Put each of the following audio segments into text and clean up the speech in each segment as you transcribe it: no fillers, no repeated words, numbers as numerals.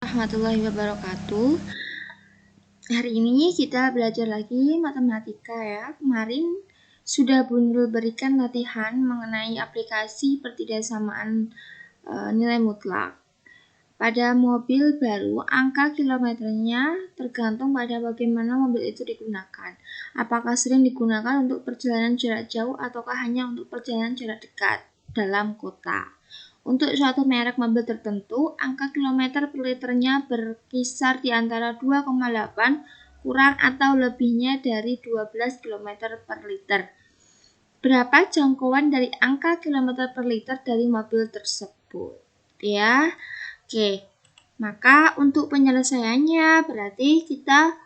Warahmatullahi wabarakatuh. Hari ini kita belajar lagi matematika ya. Kemarin sudah Bundul berikan latihan mengenai aplikasi pertidaksamaan nilai mutlak. Pada mobil baru, angka kilometernya tergantung pada bagaimana mobil itu digunakan. Apakah sering digunakan untuk perjalanan jarak jauh ataukah hanya untuk perjalanan jarak dekat dalam kota. Untuk suatu merek mobil tertentu, angka kilometer per liternya berkisar di antara 2,8 kurang atau lebihnya dari 12 km per liter. Berapa jangkauan dari angka kilometer per liter dari mobil tersebut? Ya, oke. Maka untuk penyelesaiannya berarti kita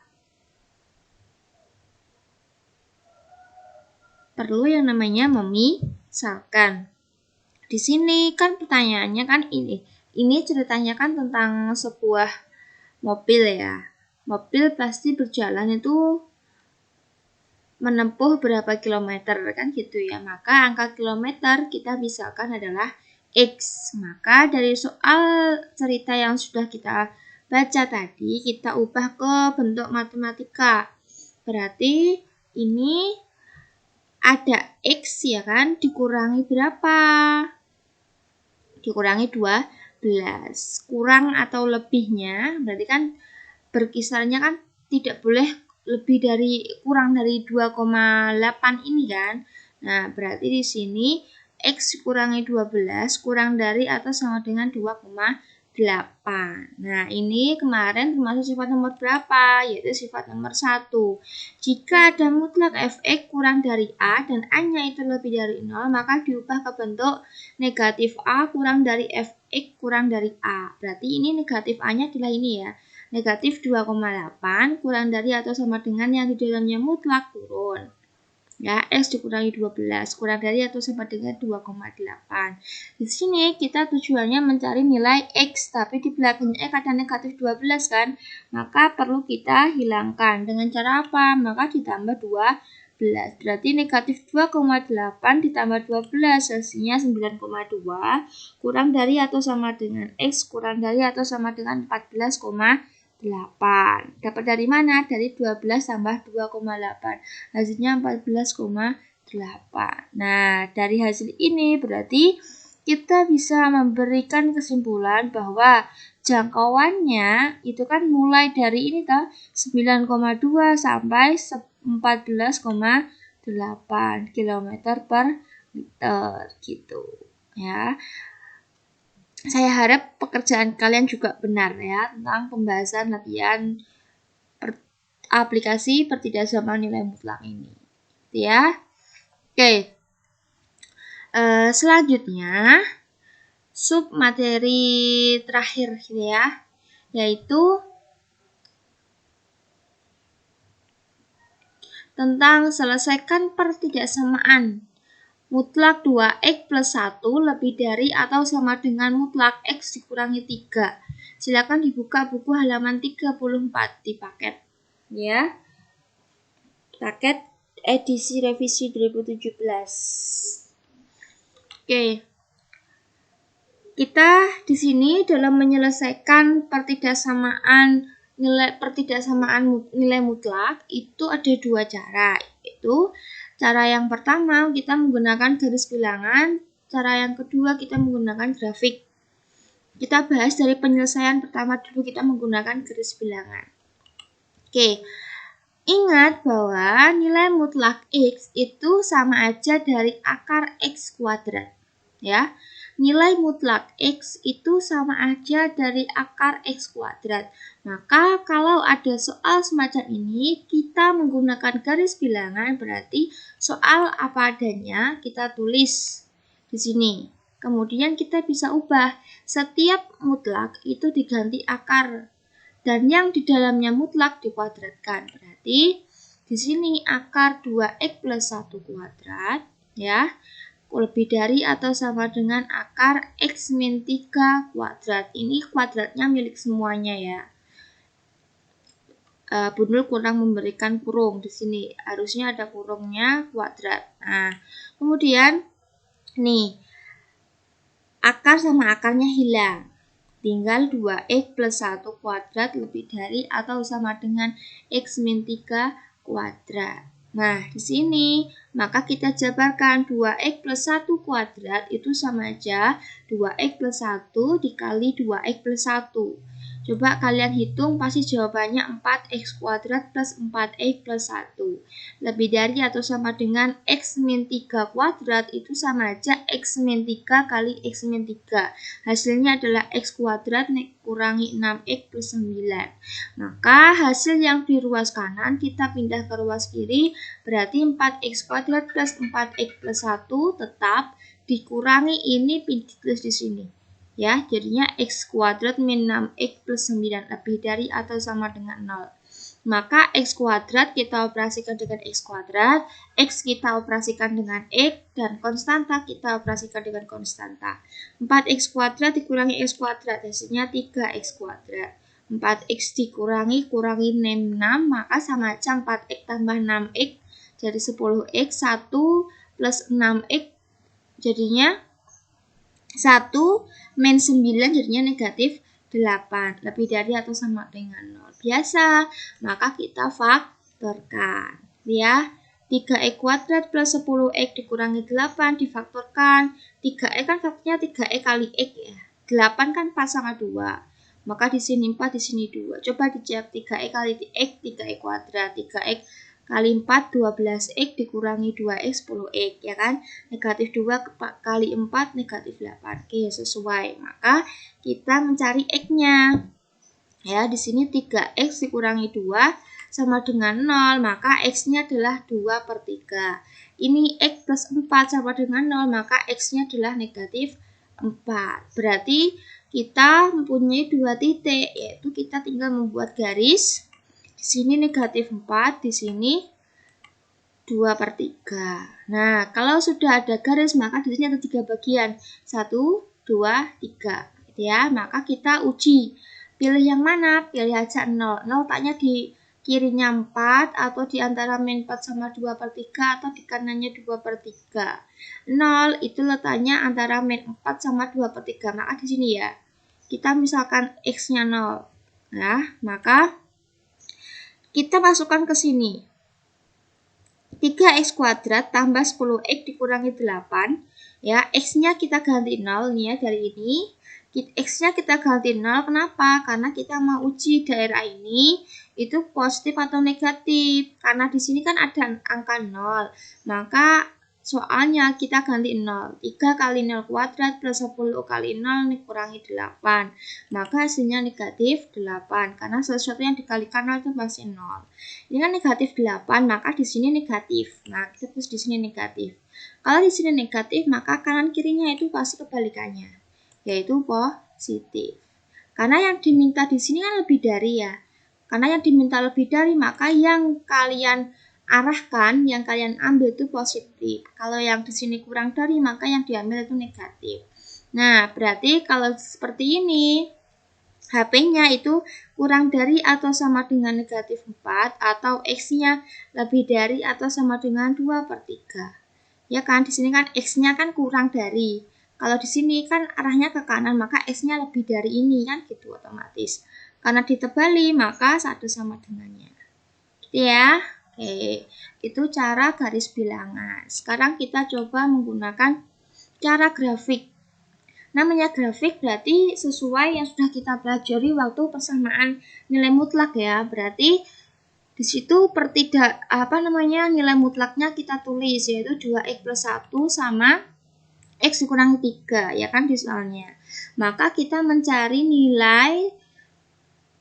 perlu yang namanya memisalkan. Di sini kan pertanyaannya kan ini. Ini ceritanya kan tentang sebuah mobil ya. Mobil pasti berjalan itu menempuh berapa kilometer kan gitu ya. Maka angka kilometer kita misalkan adalah X. Maka dari soal cerita yang sudah kita baca tadi, kita ubah ke bentuk matematika. Berarti ini ada X ya kan, dikurangi berapa? Dikurangi 12. Kurang atau lebihnya berarti kan berkisarnya kan tidak boleh lebih dari kurang dari 2,8 ini kan. Nah, berarti di sini X kurangi 12 kurang dari atau sama dengan 2,8. Nah, ini kemarin termasuk sifat nomor berapa? Yaitu sifat nomor 1. Jika ada mutlak Fx kurang dari A dan A-nya itu lebih dari 0, maka diubah ke bentuk negatif A kurang dari Fx kurang dari A. Berarti ini negatif A-nya adalah ini ya. Negatif 2,8 kurang dari atau sama dengan yang di dalamnya mutlak turun. Ya, X dikurangi 12 kurang dari atau sama dengan 2,8. Di sini kita tujuannya mencari nilai X, tapi di belakangnya X ada negatif 12 kan. Maka perlu kita hilangkan. Dengan cara apa? Maka ditambah 12. Berarti negatif 2,8 ditambah 12 hasilnya 9,2 kurang dari atau sama dengan X kurang dari atau sama dengan 14,8. Dapat dari mana? Dari 12 tambah 2,8. Hasilnya 14,8. Nah, dari hasil ini berarti kita bisa memberikan kesimpulan bahwa jangkauannya itu kan mulai dari ini 9,2 sampai 14,8 km per liter gitu ya. Saya harap pekerjaan kalian juga benar ya tentang pembahasan latihan aplikasi pertidaksamaan nilai mutlak ini. Ya. Oke. Selanjutnya sub materi terakhir ya, yaitu tentang selesaikan pertidaksamaan mutlak 2x plus 1 lebih dari atau sama dengan mutlak x dikurangi 3. Silakan dibuka buku halaman 34 di paket. Ya. Paket edisi revisi 2017. Oke. Kita di sini dalam menyelesaikan pertidaksamaan nilai mutlak itu ada dua cara, yaitu cara yang pertama kita menggunakan garis bilangan, cara yang kedua kita menggunakan grafik. Kita bahas dari penyelesaian pertama dulu, kita menggunakan garis bilangan. Oke, ingat bahwa nilai mutlak X itu sama aja dari akar X kuadrat. Ya, nilai mutlak X itu sama aja dari akar X kuadrat. Maka kalau ada soal semacam ini, kita menggunakan garis bilangan, berarti soal apa adanya kita tulis di sini. Kemudian kita bisa ubah, setiap mutlak itu diganti akar dan yang di dalamnya mutlak dikuadratkan. Berarti di sini akar 2x plus 1 kuadrat ya, lebih dari atau sama dengan akar x min 3 kuadrat. Ini kuadratnya milik semuanya ya. Bundul kurang memberikan kurung di sini. Harusnya ada kurungnya kuadrat. Nah, kemudian nih akar sama akarnya hilang. Tinggal 2x plus 1 kuadrat lebih dari atau sama dengan x min 3 kuadrat. Nah, di sini maka kita jabarkan 2x plus 1 kuadrat itu sama aja 2x plus 1 dikali 2x plus 1. Coba kalian hitung, pasti jawabannya 4x kuadrat plus 4x plus 1. Lebih dari atau sama dengan x min 3 kuadrat itu sama aja x min 3 kali x min 3. Hasilnya adalah x kuadrat kurangi 6x plus 9. Maka hasil yang di ruas kanan kita pindah ke ruas kiri, berarti 4x kuadrat plus 4x plus 1 tetap dikurangi ini ditulis di sini. Ya, jadinya x kuadrat min 6x plus 9 lebih dari atau sama dengan 0. Maka x kuadrat kita operasikan dengan x kuadrat, x kita operasikan dengan x, dan konstanta kita operasikan dengan konstanta. 4x kuadrat dikurangi x kuadrat, hasilnya 3x kuadrat. 4x kurangi 6, maka sama aja 4x tambah 6x, jadi 10x, 1 plus 6x, jadinya 1 min 9 jadinya negatif 8, lebih dari atau sama dengan 0. Biasa, maka kita faktorkan. Ya, 3x kuadrat plus 10x dikurangi 8 difaktorkan. 3x kan faktornya 3x kali x ya. 8 kan 4 sama 2. Maka di sini 4, di sini 2. Coba dicek 3x kali x, 3x kuadrat. 3x kali 4, 12x dikurangi 2x, 10x, ya kan? Negatif 2 kali 4, negatif 8. Oke, sesuai. Maka kita mencari x-nya. Ya, di sini 3x dikurangi 2 sama dengan 0, maka x-nya adalah 2 per 3. Ini x plus 4 sama dengan 0, maka x-nya adalah negatif 4. Berarti kita mempunyai 2 titik, yaitu kita tinggal membuat garis. Di sini negatif 4, di sini 2 per 3. Nah, kalau sudah ada garis, maka di sini ada 3 bagian. 1, 2, 3. Gitu ya. Maka kita uji. Pilih yang mana? Pilih aja 0. 0 letaknya di kirinya 4, atau di antara min 4 sama 2 per 3, atau di kanannya 2 per 3. 0 itu letaknya antara min 4 sama 2 per 3. Maka di sini ya, kita misalkan x-nya 0. Nah, maka kita masukkan ke sini. 3x kuadrat tambah 10x dikurangi 8. Ya, x-nya kita ganti 0 nih ya, dari ini. X-nya kita ganti 0, kenapa? Karena kita mau uji daerah ini itu positif atau negatif. Karena di sini kan ada angka 0. Maka soalnya kita ganti 0. 3 kali 0 kuadrat plus 10 kali 0 dikurangi 8. Maka hasilnya negatif 8. Karena sesuatu yang dikalikan 0 itu pasti 0. Ini kan negatif 8, maka di sini negatif. Nah, kita tulis di sini negatif. Kalau di sini negatif, maka kanan kirinya itu pasti kebalikannya, yaitu positif. Karena yang diminta di sini kan lebih dari ya. Karena yang diminta lebih dari, maka yang kalian arahkan, yang kalian ambil itu positif. Kalau yang di sini kurang dari, maka yang diambil itu negatif. Nah, berarti kalau seperti ini, HP-nya itu kurang dari atau sama dengan negatif 4, atau X-nya lebih dari atau sama dengan 2 per 3. Ya kan, di sini kan X-nya kan kurang dari. Kalau di sini kan arahnya ke kanan, maka X-nya lebih dari ini kan gitu otomatis. Karena ditebali, maka satu sama dengannya. Gitu ya. Oke, itu cara garis bilangan. Sekarang kita coba menggunakan cara grafik. Namanya grafik berarti sesuai yang sudah kita pelajari waktu persamaan nilai mutlak ya. Berarti di situ nilai mutlaknya kita tulis, yaitu 2x plus 1 sama x dikurangi 3 ya kan di soalnya. Maka kita mencari nilai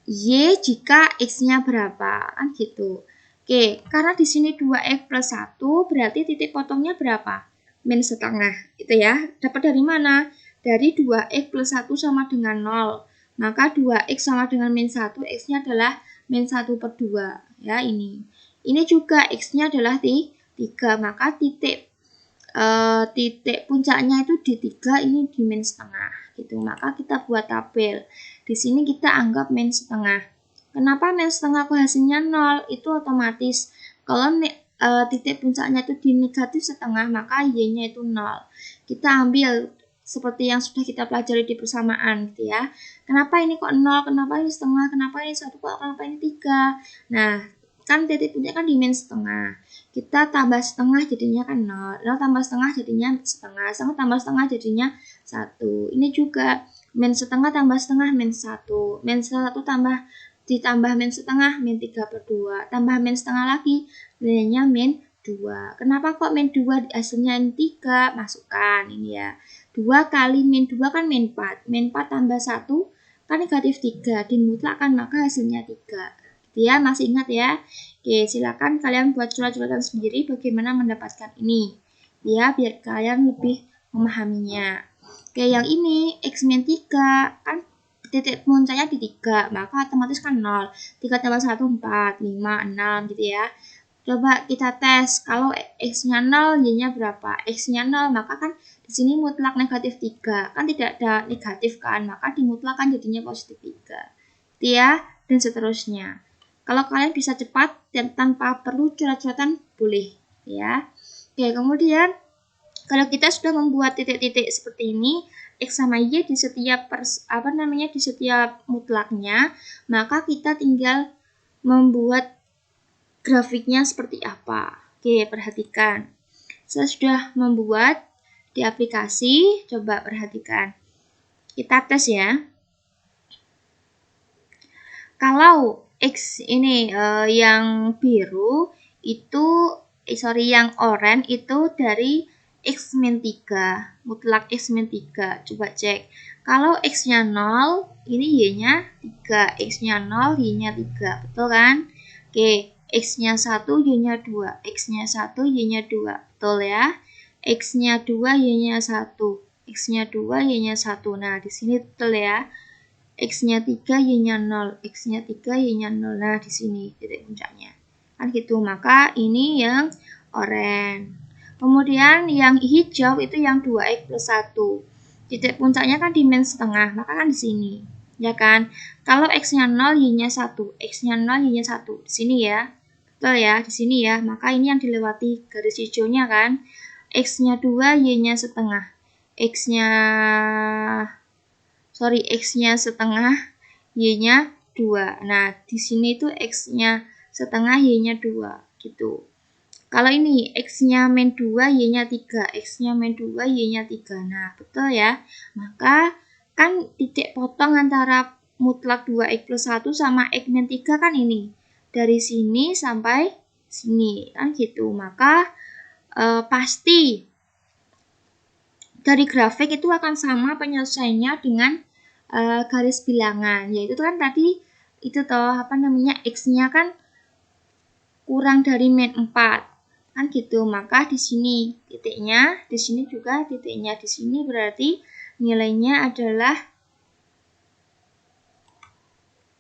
y jika x-nya berapa kan gitu. Oke, karena di sini 2x plus 1 berarti titik potongnya berapa? Min setengah, itu ya. Dapat dari mana? Dari 2x plus 1 sama dengan 0. Maka 2x sama dengan min 1, x-nya adalah min 1 per 2. Ya, ini. Ini juga x-nya adalah 3, maka titik puncaknya itu di 3, ini di min setengah. Gitu. Maka kita buat tabel. Di sini kita anggap min setengah. Kenapa min setengah kok hasilnya 0? Itu otomatis kalau titik puncaknya itu di negatif setengah, maka y-nya itu 0. Kita ambil seperti yang sudah kita pelajari di persamaan gitu ya. Kenapa ini kok 0, kenapa ini setengah, kenapa ini 1, kenapa ini 3. Nah, kan titik puncak kan di min setengah. Kita tambah setengah jadinya kan 0. 0 tambah setengah jadinya setengah. Setengah tambah setengah jadinya 1. Ini juga min setengah tambah setengah min 1. Min 1 ditambah min setengah min 3/2. Tambah min setengah lagi nilainya min 2. Kenapa kok min 2 hasilnya min 3? Masukkan ini ya. 2 kali min 2 kan min 4. Min 4 tambah 1 kan negatif 3. Dimutlakkan maka hasilnya 3. Gitu ya, masih ingat ya? Oke, silakan kalian buat coret-coretan sendiri bagaimana mendapatkan ini. Ya, biar kalian lebih memahaminya. Oke, yang ini X min 3 kan titik puncaknya di 3, maka otomatis kan 0. 3 tambah 1, 4, 5, 6 gitu ya. Coba kita tes, kalau X-nya 0, Y-nya berapa? X-nya 0, maka kan di sini mutlak negatif 3. Kan tidak ada negatif kan, maka dimutlakkan jadinya positif 3. Gitu ya, dan seterusnya. Kalau kalian bisa cepat dan tanpa perlu coret-coretan, boleh. Ya. Oke, kemudian kalau kita sudah membuat titik-titik seperti ini, X sama Y di setiap di setiap mutlaknya, maka kita tinggal membuat grafiknya seperti apa. Oke, perhatikan. Saya sudah membuat di aplikasi, coba perhatikan. Kita tes ya. Kalau X ini yang biru itu yang oranye itu dari X min 3, mutlak X min 3. Coba cek. Kalau X-nya 0, ini Y-nya 3. X-nya 0, Y-nya 3. Betul kan? Oke, X-nya 1, Y-nya 2. X-nya 1, Y-nya 2. Betul ya? X-nya 2, Y-nya 1. X-nya 2, Y-nya 1. Nah, di sini betul ya. X-nya 3, Y-nya 0. X-nya 3, Y-nya 0. Nah, di sini titik puncaknya. Kan gitu. Maka ini yang oranye. Kemudian yang hijau itu yang 2X plus 1. Titik puncaknya kan di min setengah. Maka kan di sini. Ya kan? Kalau X-nya 0, Y-nya 1. X-nya 0, Y-nya 1. Di sini ya. Betul ya, di sini ya. Maka ini yang dilewati garis hijaunya kan. X-nya 2, Y-nya setengah. X-nya setengah, Y-nya 2. Nah, di sini tuh X-nya setengah, Y-nya 2. Gitu. Kalau ini X-nya min 2, Y-nya 3. X-nya min 2, Y-nya 3. Nah, betul ya. Maka, kan titik potong antara mutlak 2X plus 1 sama X min 3 kan ini. Dari sini sampai sini. Kan gitu. Maka, pasti dari grafik itu akan sama penyelesaiannya dengan garis bilangan, yaitu kan tadi itu X-nya kan kurang dari min 4 kan gitu. Maka di sini titiknya, di sini juga titiknya, di sini berarti nilainya adalah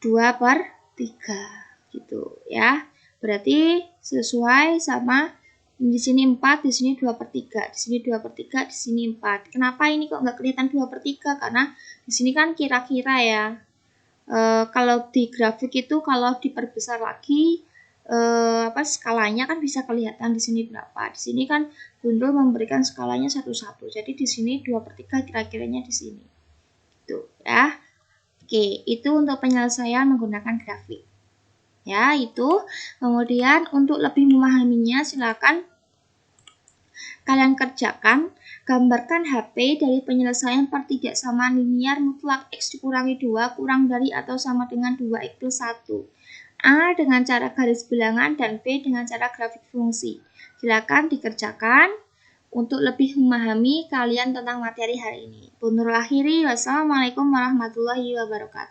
2/3 gitu ya. Berarti sesuai sama di sini 4, di sini 2/3, di sini 2/3, di sini 4. Kenapa ini kok nggak kelihatan 2/3? Karena di sini kan kira-kira ya. Kalau di grafik itu kalau diperbesar lagi skalanya kan bisa kelihatan di sini berapa. Di sini kan Gundul memberikan skalanya 1:1. Jadi di sini 2/3 kira-kiranya di sini. Tuh ya. Oke, itu untuk penyelesaian menggunakan grafik. Ya, itu. Kemudian untuk lebih memahaminya silakan kalian kerjakan, gambarkan HP dari penyelesaian pertidaksamaan linier mutlak X dikurangi 2 kurang dari atau sama dengan 2X plus 1. A dengan cara garis bilangan dan B dengan cara grafik fungsi. Silakan dikerjakan untuk lebih memahami kalian tentang materi hari ini. Nurul akhiri, wassalamualaikum warahmatullahi wabarakatuh.